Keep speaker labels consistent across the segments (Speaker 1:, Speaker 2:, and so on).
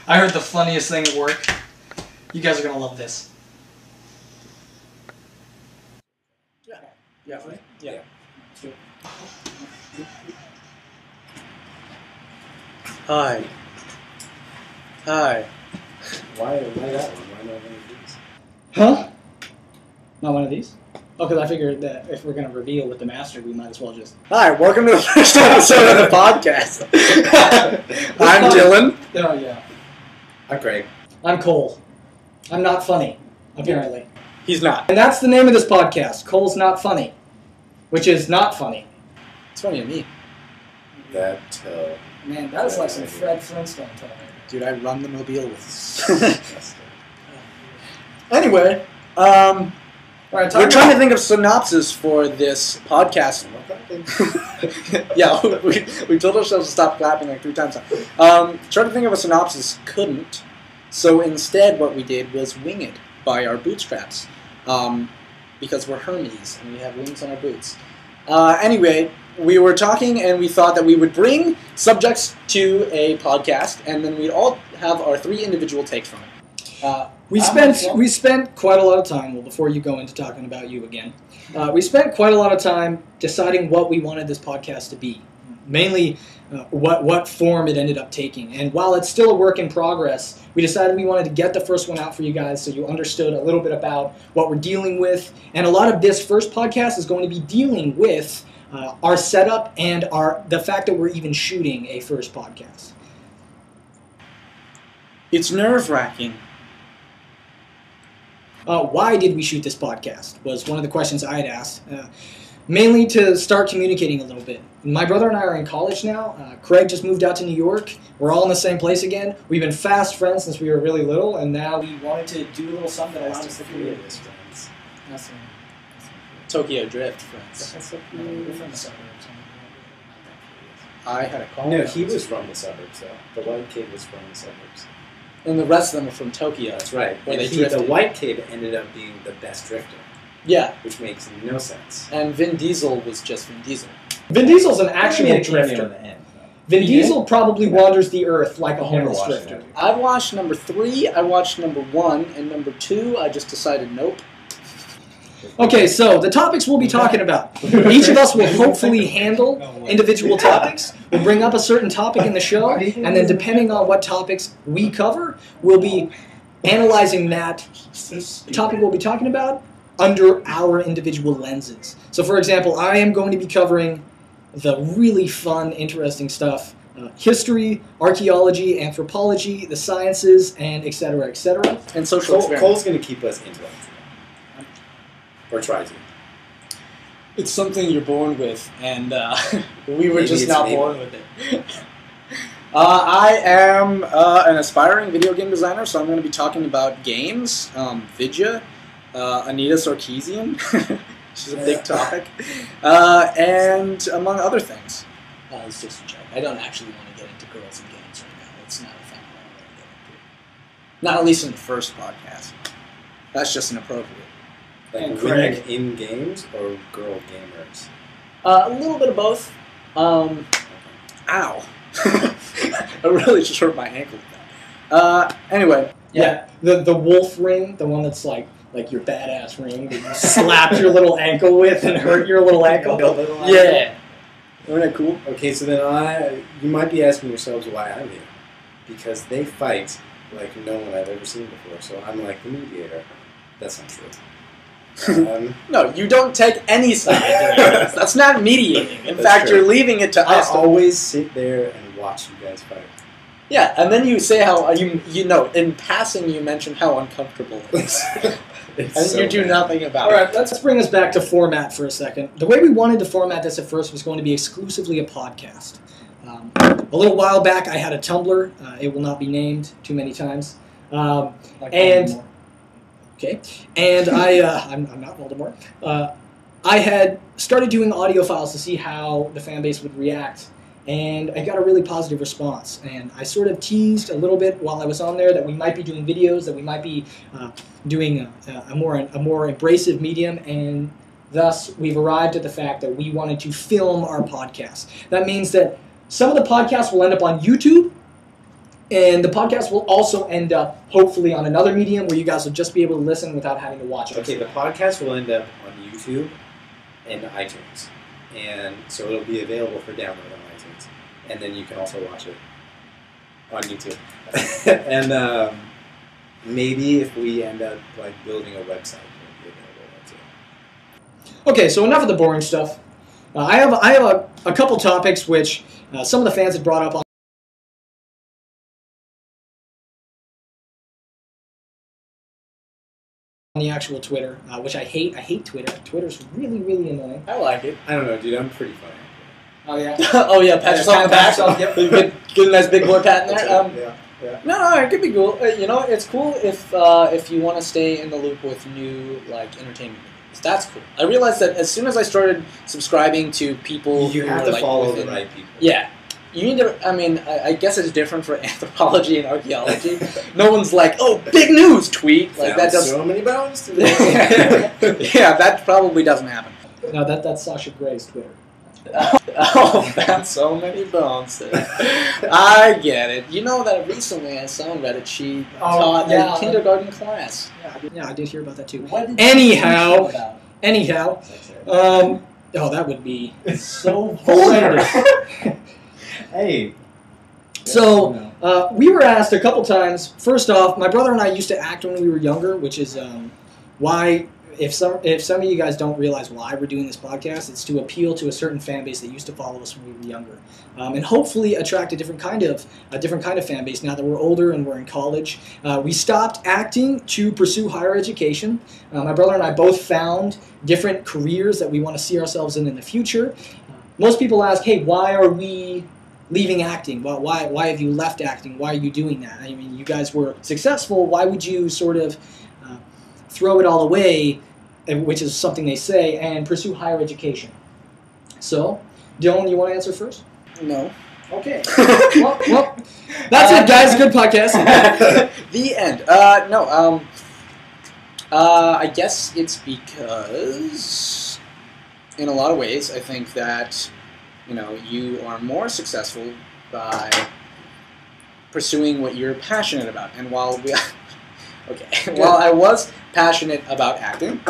Speaker 1: I heard the funniest thing at work. You guys are gonna love this. Yeah. Hi.
Speaker 2: Why that one? Why not one of these?
Speaker 1: Huh? Not one of these? Oh, because I figured that if we're going to reveal with the master, we might as well just... Hi, welcome to the first episode of the podcast. I'm Dylan. Oh, yeah.
Speaker 2: I'm Craig.
Speaker 1: I'm Cole. I'm not funny, apparently. He's not. And that's the name of this podcast, Cole's Not Funny, which is not funny. It's funny to me. Man, that is like some Fred Flintstone television. Dude, I run the mobile with... Anyway, all right, we're trying to think of synopsis for this podcast. Yeah, we told ourselves to stop clapping like 3 times. Trying to think of a synopsis, couldn't. So instead what we did was wing it by our bootstraps. Because we're Hermes and we have wings on our boots. Anyway, we were talking and we thought that we would bring subjects to a podcast and then we'd all have our 3 individual takes from it. We spent quite a lot of time, well, before you go into talking about you again, we spent quite a lot of time deciding what we wanted this podcast to be, mainly what form it ended up taking. And while it's still a work in progress, we decided we wanted to get the first one out for you guys so you understood a little bit about what we're dealing with. And a lot of this first podcast is going to be dealing with our setup and the fact that we're even shooting a first podcast. It's nerve-wracking. Why did we shoot this podcast was one of the questions I had asked, mainly to start communicating a little bit. My brother and I are in college now. Craig just moved out to New York. We're all in the same place again. We've been fast friends since we were really little, and now we wanted to do a little something that allowed us to communicate. Tokyo Drift friends. We're from the suburbs. I had a call.
Speaker 2: No, he was from the suburbs, though. The white kid was from the suburbs.
Speaker 1: And the rest of them are from Tokyo.
Speaker 2: That's right.
Speaker 1: Where
Speaker 2: the white kid ended up being the best drifter.
Speaker 1: Yeah.
Speaker 2: Which makes no sense.
Speaker 1: And Vin Diesel was just Vin Diesel. Vin Diesel's an actual drifter. Vin Diesel probably wanders the earth like a homeless drifter. I've watched number 3, I watched number 1, and number 2, I just decided nope. Okay, so the topics we'll be talking about. Each of us will hopefully handle individual topics. We'll bring up a certain topic in the show, and then depending on what topics we cover, we'll be analyzing that topic we'll be talking about under our individual lenses. So for example, I am going to be covering the really fun, interesting stuff, history, archaeology, anthropology, the sciences, and etc., etc. And social experiments.
Speaker 2: Cole's going to keep us intellectual. Or try to.
Speaker 1: It's something you're born with, and we were just not born with it. I am an aspiring video game designer, so I'm going to be talking about games, Vidya, Anita Sarkeesian, she's a big topic, and among other things. It's just a joke. I don't actually want to get into girls and games right now. It's not a thing I want to get into. Not at least in the first podcast. That's just inappropriate.
Speaker 2: Like women in games or girl gamers?
Speaker 1: A little bit of both. Ow. I really just hurt my ankle with that. Anyway, yeah. The wolf ring, the one that's like your badass ring that you slapped your little ankle with and hurt your little ankle. Yeah. Isn't that cool?
Speaker 2: Okay, so then you might be asking yourselves why I'm here. Because they fight like no one I've ever seen before, so I'm like the mediator. That's not true.
Speaker 1: No, you don't take any side. That's not mediating. In fact,
Speaker 2: true.
Speaker 1: You're leaving it to us.
Speaker 2: I always sit there and watch you guys fight.
Speaker 1: Yeah, and then you say how you know in passing you mention how uncomfortable it is, and so you do nothing about it. All right, let's bring us back to format for a second. The way we wanted to format this at first was going to be exclusively a podcast. A little while back, I had a Tumblr. It will not be named too many times, Okay, and I'm not Voldemort. I had started doing audio files to see how the fan base would react, and I got a really positive response. And I sort of teased a little bit while I was on there that we might be doing videos, that we might be doing a more abrasive medium, and thus we've arrived at the fact that we wanted to film our podcast. That means that some of the podcasts will end up on YouTube,
Speaker 3: And the podcast will also end up, hopefully, on another medium where you guys will just be able to listen without having to watch it.
Speaker 2: Okay, the podcast will end up on YouTube and iTunes. And so it'll be available for download on iTunes. And then you can also watch it on YouTube. And maybe if we end up like building a website, it'll be available there too.
Speaker 3: Okay, so enough of the boring stuff. I have a couple topics which some of the fans had brought up on the actual Twitter, which I hate. I hate Twitter. Twitter's really, really annoying.
Speaker 1: I like it.
Speaker 2: I don't know, dude. I'm pretty funny.
Speaker 3: Oh yeah.
Speaker 1: Oh yeah, pat yourself on the back. Yep. Get a nice big boy pat in there.
Speaker 2: Yeah.
Speaker 1: No, it could be cool. You know, it's cool if you want to stay in the loop with new like entertainment mediums. That's cool. I realized that as soon as I started subscribing to people,
Speaker 2: You
Speaker 1: who
Speaker 2: have
Speaker 1: were,
Speaker 2: to
Speaker 1: like,
Speaker 2: follow
Speaker 1: within,
Speaker 2: the right people.
Speaker 1: Yeah. You need to. I mean, I guess it's different for anthropology and archaeology. No one's like, "Oh, big news!" Tweet like that. Does
Speaker 2: so many bones today.
Speaker 1: yeah, that probably doesn't happen.
Speaker 3: No, that's Sasha Gray's Twitter.
Speaker 1: Oh, that's so many bones. I get it. You know that recently I saw on Reddit she taught a kindergarten class.
Speaker 3: Yeah, I did hear about that too.
Speaker 1: What did
Speaker 3: Anyhow,
Speaker 1: about?
Speaker 3: oh, that would be
Speaker 1: So vulgar.
Speaker 2: Hey.
Speaker 3: So, we were asked a couple times. First off, my brother and I used to act when we were younger, which is why, if some of you guys don't realize why we're doing this podcast, it's to appeal to a certain fan base that used to follow us when we were younger, and hopefully attract a different kind of fan base now that we're older and we're in college. We stopped acting to pursue higher education. My brother and I both found different careers that we want to see ourselves in the future. Most people ask, hey, why are we leaving acting? Well, why have you left acting? Why are you doing that? I mean, you guys were successful. Why would you sort of throw it all away, which is something they say, and pursue higher education? So, Dylan, you want to answer first?
Speaker 1: No.
Speaker 3: Okay. well, that's it, guys. Good podcast.
Speaker 1: The end. No. I guess it's because, in a lot of ways, I think that, you know, you are more successful by pursuing what you're passionate about. And while while I was passionate about acting,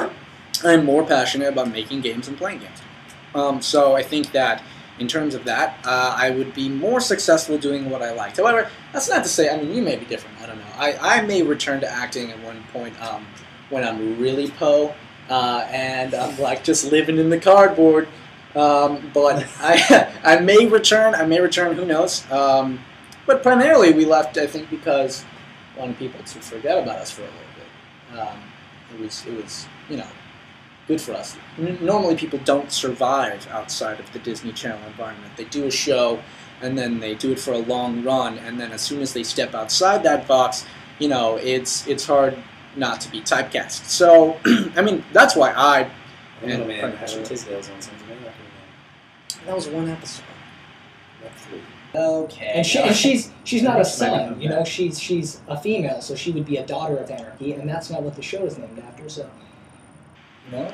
Speaker 1: I'm more passionate about making games and playing games. So I think that in terms of that, I would be more successful doing what I liked. However, that's not to say, I mean, you may be different. I don't know. I may return to acting at one point when I'm really and I'm like just living in the cardboard. But I may return. Who knows? But primarily, we left, I think, because we wanted people to forget about us for a little bit. It was you know, good for us. Normally, people don't survive outside of the Disney Channel environment. They do a show, and then they do it for a long run, and then as soon as they step outside that box, you know, it's hard not to be typecast. So, I mean, that's why I.
Speaker 2: And man, Ashley Tisdale's on something.
Speaker 1: That was one episode.
Speaker 2: Like 3.
Speaker 3: Okay. And she's not a son, you know. She's a female, so she would be a daughter of anarchy, and that's not what the show is named after. So, no.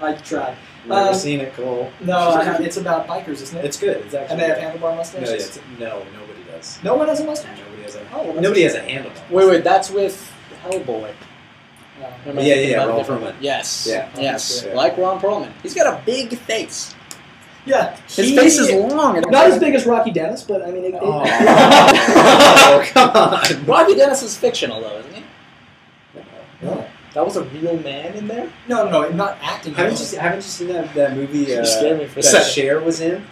Speaker 3: I tried.
Speaker 2: Never seen it, Cole.
Speaker 3: No, it's about bikers, isn't it?
Speaker 2: It's good. It's actually.
Speaker 3: And they have handlebar mustaches.
Speaker 2: No, nobody does.
Speaker 3: No one has a mustache.
Speaker 2: Nobody has a.
Speaker 3: Oh,
Speaker 2: nobody has a handlebar.
Speaker 1: Wait, that's with Hellboy.
Speaker 2: Yeah, Ron Perlman.
Speaker 1: Yes.
Speaker 2: Yeah.
Speaker 1: Yes. Yeah. Like Ron Perlman. He's got a big face.
Speaker 3: Yeah.
Speaker 1: His face is long.
Speaker 3: Not as big as Rocky Dennis, but I mean...
Speaker 1: Oh, come on. Rocky Dennis is fictional, though, isn't he?
Speaker 3: No.
Speaker 1: That was a real man in there?
Speaker 3: No, not acting.
Speaker 2: Haven't you seen that movie
Speaker 1: you scared me for a
Speaker 2: that
Speaker 1: second.
Speaker 2: Cher was in?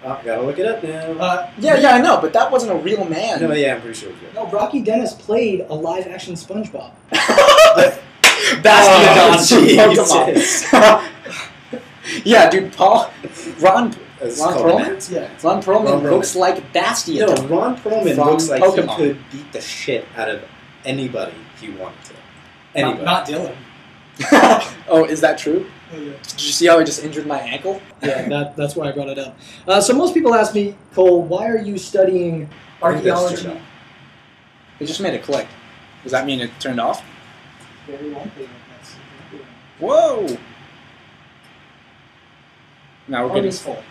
Speaker 2: Oh, gotta look it up now.
Speaker 1: Yeah, I know, but that wasn't a real man.
Speaker 2: No, yeah, I'm pretty sure it was real.
Speaker 3: No, Rocky Dennis played a live-action SpongeBob.
Speaker 1: Bastiodon. Come on. Yeah, dude, Ron Perlman?
Speaker 3: Yeah.
Speaker 1: Ron Perlman looks like Bastiodon.
Speaker 2: No, Ron Perlman looks like Pokemon. He could beat the shit out of anybody if he wanted to. Anybody.
Speaker 3: Not Dylan.
Speaker 1: Oh, is that true?
Speaker 3: Oh, yeah.
Speaker 1: Did you see how I just injured my ankle?
Speaker 3: Yeah, that's why I brought it up. So most people ask me, Cole, why are you studying archaeology?
Speaker 1: It just made a click. Does that mean it turned off?
Speaker 3: Very likely.
Speaker 1: Whoa! Now we're getting
Speaker 3: full.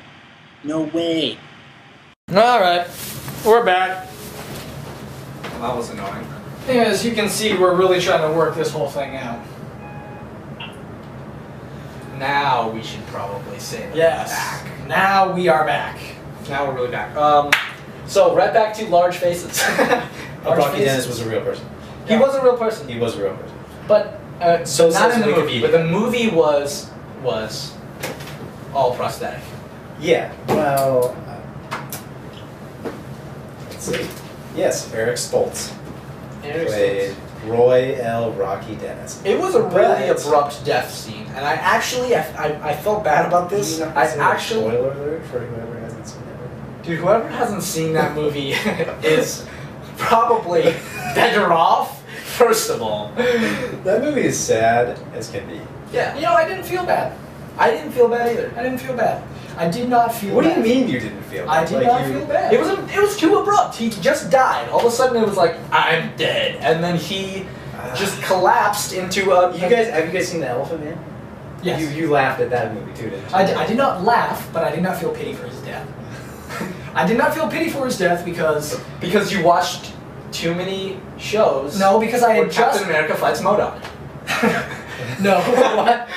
Speaker 1: No way.
Speaker 3: All right. We're back.
Speaker 2: That was annoying.
Speaker 3: As you can see, we're really trying to work this whole thing out. Now we should probably say that
Speaker 1: Yes.
Speaker 3: we're back. Now we are back.
Speaker 1: Now we're really back. So right back to large faces.
Speaker 2: Rocky Dennis was a real person.
Speaker 1: He was a real person.
Speaker 2: He was a real person.
Speaker 1: But
Speaker 2: So
Speaker 1: not
Speaker 2: says
Speaker 1: in the movie.
Speaker 2: Wikipedia.
Speaker 1: But the movie was all prosthetic.
Speaker 2: Yeah. Well, let's see. Yes, Eric Stoltz played Roy L. Rocky Dennis.
Speaker 1: It was a really
Speaker 2: But-
Speaker 1: abrupt death scene, and I actually I felt bad about this. I actually,
Speaker 2: Spoiler alert for whoever hasn't seen it.
Speaker 1: dude, whoever hasn't seen that movie is probably better off. First of all,
Speaker 2: That movie is sad as can be.
Speaker 1: yeah, you know, I didn't feel bad. I didn't feel bad either. I didn't feel bad. I did not feel.
Speaker 2: What do
Speaker 1: bad.
Speaker 2: you mean you didn't feel bad?
Speaker 1: I did not feel bad. It was too abrupt. He just died. All of a sudden, it was like I'm dead, and then he just collapsed into a.
Speaker 2: Have you guys seen The Elephant Man?
Speaker 1: Yes.
Speaker 2: You laughed at that movie too, didn't you?
Speaker 1: I did not laugh, but I did not feel pity for his death. I did not feel pity for his death because you watched too many shows.
Speaker 3: No, because I
Speaker 1: where
Speaker 3: had
Speaker 1: Captain
Speaker 3: just
Speaker 1: America fights MODOK.
Speaker 3: no. What?